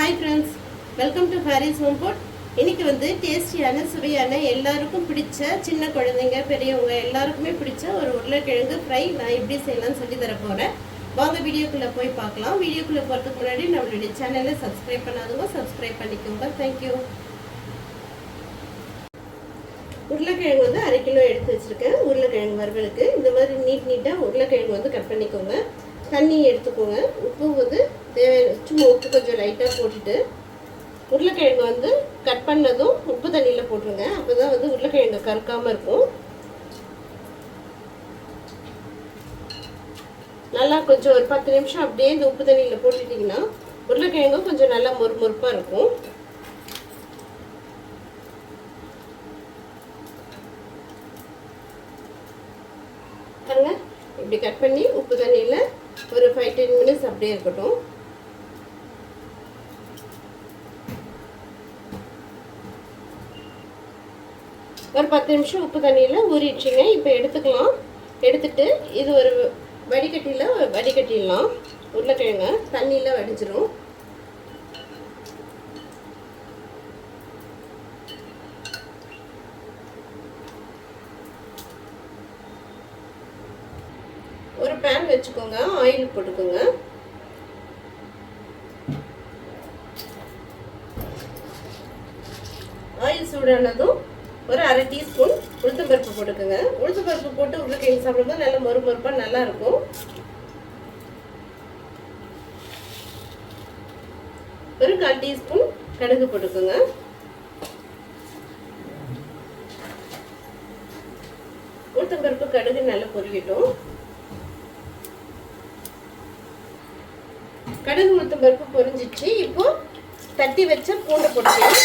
Hi friends, welcome to Harry's Home Pot. இன்னைக்கு வந்து டேஸ்டியான சுவையான எல்லாருக்கும் பிடிச்ச சின்ன குழந்தைங்க பெரியவங்க எல்லாருக்குமே பிடிச்ச ஒரு உருளைக்கிழங்கு ஃப்ரை நான் எப்படி செய்யலாம்னு சொல்லி தர போறேன். வாங்க வீடியோக்குள்ள போய் பார்க்கலாம். வீடியோக்குள்ள போறதுக்கு முன்னாடி நம்மளுடைய சேனலை சப்ஸ்கிரைப் பண்ணாதவங்க சப்ஸ்கிரைப் பண்ணிக்கோங்க. Thank you. உருளைக்கிழங்கு வந்து 1/2 கிலோ எடுத்து வச்சிருக்கேன். உருளைக்கிழங்கு வறுவலுக்கு இந்த மாதிரி நீட்டா உருளைக்கிழங்கு வந்து கட் பண்ணிக்கோங்க. தண்ணி எடுத்துக்கோங்க. உப்பு வந்து சும்மா உப்பு கொஞ்சம் லைட்டாக போட்டுட்டு உருளைக்கிழங்கு வந்து கட் பண்ணதும் உப்பு தண்ணியில் போட்டுருங்க. அப்போ தான் வந்து உருளைக்கிழங்கு கருக்காமல் இருக்கும். நல்லா கொஞ்சம் ஒரு 10 நிமிஷம் அப்படியே இந்த உப்பு தண்ணியில் போட்டுட்டிங்கன்னா உருளைக்கிழங்கு கொஞ்சம் நல்லா மொறுமொறுப்பாக இருக்கும். பாருங்க, இப்படி கட் பண்ணி உப்பு தண்ணியில் ஒரு 5-10 மினிட்ஸ் அப்படியே இருக்கட்டும். ஒரு 10 நிமிஷம் உப்பு தண்ணியில் ஊறிடுச்சுங்க. இப்போ எடுத்துக்கலாம். எடுத்துட்டு இது ஒரு வடிகட்டிடலாம். உருளைக்கிழங்க தண்ணியில் வடிச்சிடும். ஒரு பேன் வச்சுக்கோங்க. ஆயில் போட்டுக்கோங்க. ஆயில் சூடானதும் ஒரு 1/2 டீஸ்பூன் உளுத்தம்பருப்பு போட்டுக்கோங்க. உளுத்தம்பருப்பு போட்டு உருளைக்கிழங்கு சாப்பிடும்போது நல்லா மொறுமொறுப்பாக நல்லா இருக்கும். ஒரு 1/4 டீஸ்பூன் கடுகு போட்டுக்கோங்க. உளுத்தம்பருப்பு கடுகு நல்லா பொரியட்டும். கடுகு உளுத்தம்பருப்பு பொரிஞ்சிச்சு. இப்போ தட்டி வச்ச பூண்டை போட்டுக்கலாம்.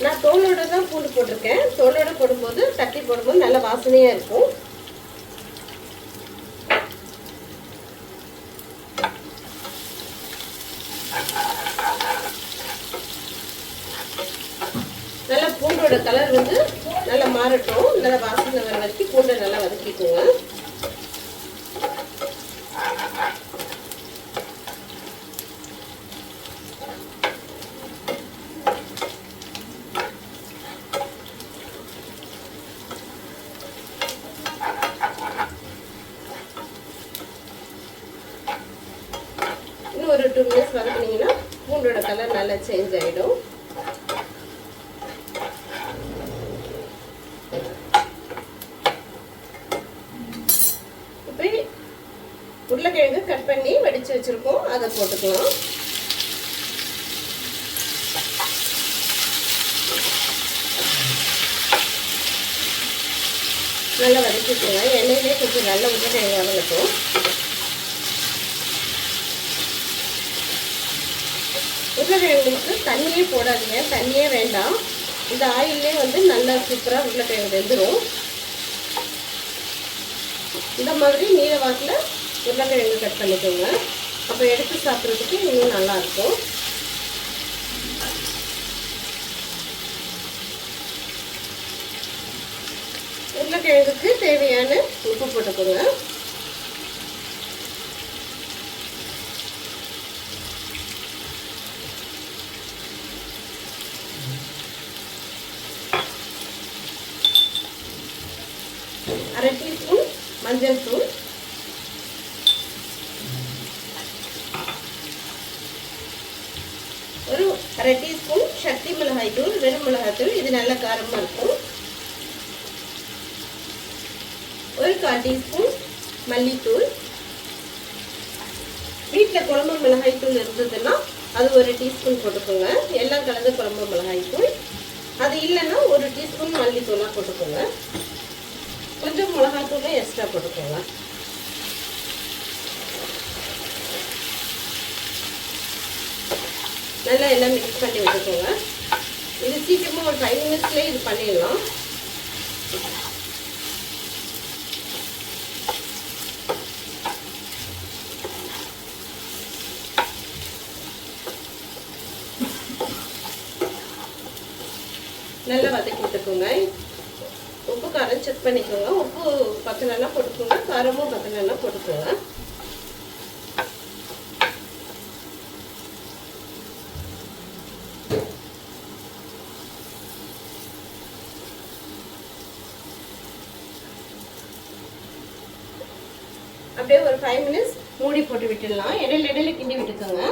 நான் தோலோட தான் பூண்டு போட்டிருக்கேன். தோலோட போடும்போது தட்டி போடும்போது நல்ல வாசனையாக இருக்கும். நல்லா பூண்டோட கலர் வந்து நல்லா மாறட்டும். நல்லா வாசனை வர வரைக்கும் பூண்டை நல்லா வதக்கிக்கோங்க. ஒரு 2 மினிட்ஸ் வதக்கினீங்கன்னா பூண்டோட கலர் நல்லா சேஞ்ச் ஆகிடும். இப்போ உருளைக்கிழங்கு கட் பண்ணி வடித்து வச்சுருக்கோம், அதை போட்டுக்கலாம். நல்லா வதக்கிக்கோங்க. எண்ணெயிலே கொஞ்சம் நல்ல உருளைக்கிழங்கு வதங்கட்டும். உருளைக்கிழங்குக்கு தண்ணியே போடாதீங்க, தண்ணியே வேண்டாம். இந்த ஆயிலே வந்து நல்லா சூப்பராக உருளைக்கிழங்கு வெந்துடும். இந்த மாதிரி நீல வாக்கில் உருளைக்கிழங்கு கட் பண்ணிக்கோங்க. அப்போ எடுத்து சாப்பிட்றதுக்கு இன்னும் நல்லாயிருக்கும். உருளைக்கிழங்குக்கு தேவையான உப்பு போட்டுக்கோங்க. அரை டீஸ்பூன் மஞ்சள் தூள், ஒரு அரை டீஸ்பூன் சக்தி மிளகாய் தூள், வெறும் மிளகாய் தூள், இது நல்ல காரமாக இருக்கும். ஒரு 1/4 டீஸ்பூன் மல்லித்தூள். வீட்டில் குழம்பு மிளகாய் தூள் இருந்ததுன்னா அது ஒரு டீஸ்பூன் போட்டுக்கோங்க. எல்லாம் கலந்து குழம்பு மிளகாய் தூள். அது இல்லைன்னா ஒரு டீஸ்பூன் மல்லித்தூளாக போட்டுக்கோங்க. கொஞ்சம் மிளகாத்தூளும் எக்ஸ்ட்ரா போட்டுக்கோங்க. நல்லா எல்லாம் மிக்ஸ் பண்ணி விட்டுக்கோங்க. இது சீக்கிரமாக ஒரு 5 மினிட்ஸ்லேயே இது பண்ணிடலாம். நல்லா வதக்கி விட்டுக்கோங்க. உப்பு காரம் செக் பண்ணிக்கோங்க. உப்பு பத்தலைன்னா போட்டுக்கோங்க, காரமும் பத்தலைன்னா போட்டுக்கோங்க. அப்படியே ஒரு 5 மினிட்ஸ் மூடி போட்டு விட்டுடலாம். இடையில கிண்டி விட்டுக்கோங்க.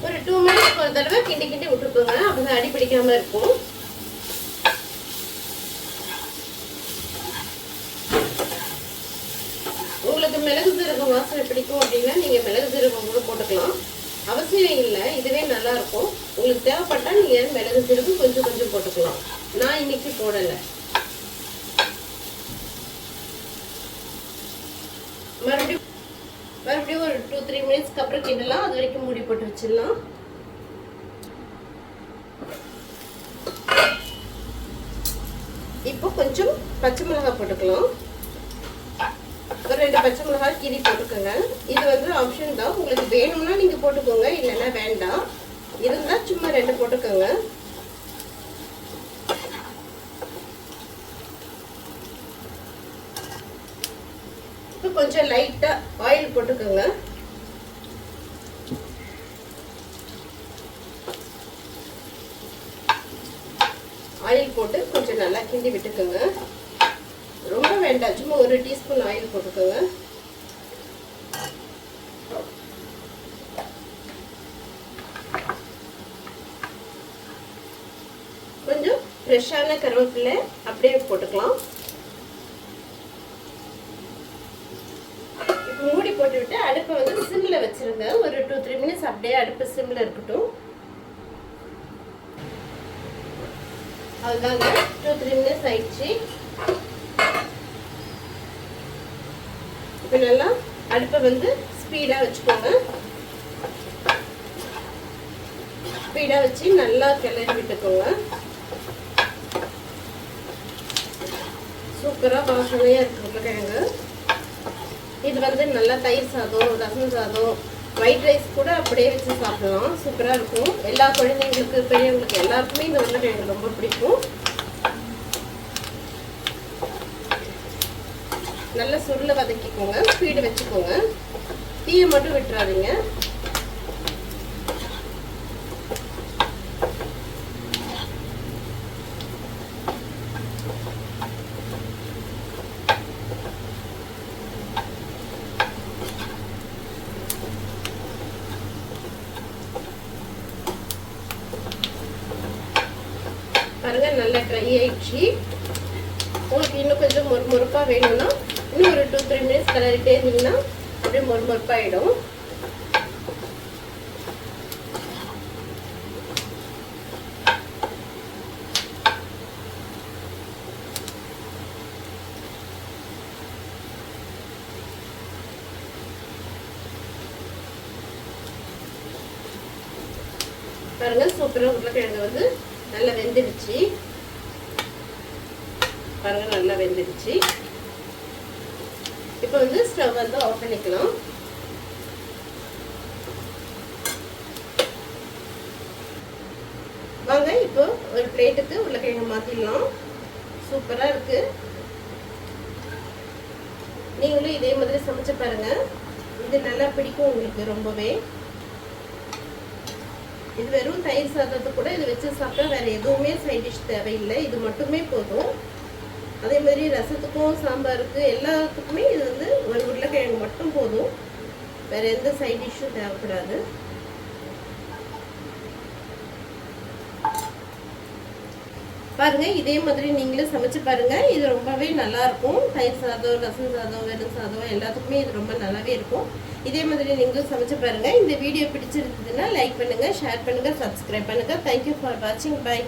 ஒரு 2 மினிட்ஸ் ஒரு தடவை கிண்டி விட்டுக்கோங்க. அப்பதான் அடி பிடிக்காம இருக்கும். உங்களுக்கு மிளகு சீரகம் வாசனை பிடிக்கும் அப்படின்னா நீங்க மிளகு சீரகம் கூட போட்டுக்கலாம். அவசியம் இல்லை, இதுவே நல்லா இருக்கும். உங்களுக்கு தேவைப்பட்டா நீங்க மிளகு சீரகம் கொஞ்சம் போட்டுக்கலாம். நான் இன்னைக்கு போடலை. மறுபடியும் ஒரு 2-3 மினிட்ஸ்க்கு அப்புறம் கிண்டலாம். அது வரைக்கும் மூடி போட்டு வச்சிடலாம். இப்போ கொஞ்சம் பச்சை மிளகாய் போட்டுக்கலாம். ஒரு 2 பச்சை மிளகாய் கீரி போட்டுக்கோங்க. இது வந்து ஆப்ஷன் தான். உங்களுக்கு வேணும்னா நீங்க போட்டுக்கோங்க, இல்லைன்னா வேண்டாம். இருந்தா சும்மா 2 போட்டுக்கோங்க. இப்போ கொஞ்சம் லைட்டா ஆயில் போட்டுக்கோங்க. ஆயில் போட்டு கொஞ்சம் நல்லா கிண்டி விட்டுக்கோங்க. ரொம்ப வேண்டாம், சும்மா 1 டீஸ்பூன் ஆயில் போட்டுக்கோங்க. கொஞ்சம் ஃப்ரெஷ்ஷான கருவேப்பிலை அப்படியே போட்டுக்கலாம். இப்போ மூடி போட்டு விட்டு அடுப்பை வந்து சிம்ல வச்சிருங்க. ஒரு 2-3 மினிட்ஸ் அப்படியே அடுப்பு சிம்ல இருக்கட்டும். அதுதாங்க 2-3 மினிட்ஸ் ஆயிடுச்சு. இப்போ நல்லா அடுப்பை வந்து ஸ்பீடா வச்சுக்கோங்க. ஸ்பீடா வச்சு நல்லா கிளறி விட்டுக்கோங்க. சூப்பரா வாசனையா இருக்கு உருளைக்கிழங்கு. இது வந்து நல்லா தயிர் சாதம், ரசம் சாதம், ஒயிட் ரைஸ் கூட அப்படியே வச்சு சாப்பிடலாம். சூப்பரா இருக்கும். எல்லா குழந்தைங்களுக்கு, பெரியவங்களுக்கு எல்லாருக்குமே இந்த உருளைக்கிழங்கு ரொம்ப பிடிக்கும். நல்லா சுருள வதக்கிக்கோங்க. ஸ்பீடு வச்சுக்கோங்க. தீயை மட்டும் விட்டுறாதீங்க. பாருங்க நல்லா ட்ரை ஆயிடுச்சு. உங்களுக்கு இன்னும் கொஞ்சம் மொறுமொறுப்பா வேணும்னா இன்னும் ஒரு 2-3 மினிட்ஸ் கிளறிட்டே இருந்தீங்கன்னா அப்படியே மொறுமொறுப்பாயிடும். பாருங்க சூப்பரா உருளைக்கிழங்கு வந்து நல்லா வெந்துடுச்சு. பாருங்க நல்லா வெந்துடுச்சு. இப்போ வந்து ஸ்டவ் வந்து ஆஃப் பண்ணிக்கலாம். வாங்க இப்போ ஒரு பிளேட்டுக்கு உருளைக்கிழங்கு மாத்திடலாம். சூப்பரா இருக்கு. நீங்களும் இதே மாதிரி சமைச்சு பாருங்க. இது நல்லா பிடிக்கும் உங்களுக்கு ரொம்பவே. இது வெறும் தயிர் சாதத்துக்கு கூட இது வச்சு சாப்பிட்டா வேற எதுவுமே சைட் டிஷ் தேவையில்லை. இது மட்டுமே போதும். அதே மாதிரி ரசத்துக்கும் சாம்பாருக்கு எல்லாத்துக்குமே இது வந்து ஒரு உருளைக்கிழங்கு மட்டும் போதும். வேற எந்த சைட் டிஷ்ஷும் தேவைப்படாது. பாருங்க இதே மாதிரி நீங்களும் சமைச்சு பாருங்க. இது ரொம்பவே நல்லா இருக்கும். தயிர் சாதம், ரசம் சாதம், வெறும் சாதம் எல்லாத்துக்குமே இது ரொம்ப நல்லாவே இருக்கும். இதே மாதிரி நீங்களும் சமைச்சு பாருங்க. இந்த வீடியோ பிடிச்சிருந்ததுன்னா லைக் பண்ணுங்க, ஷேர் பண்ணுங்க, சப்ஸ்கிரைப் பண்ணுங்க. தேங்க்யூ ஃபார் வாட்சிங். பை.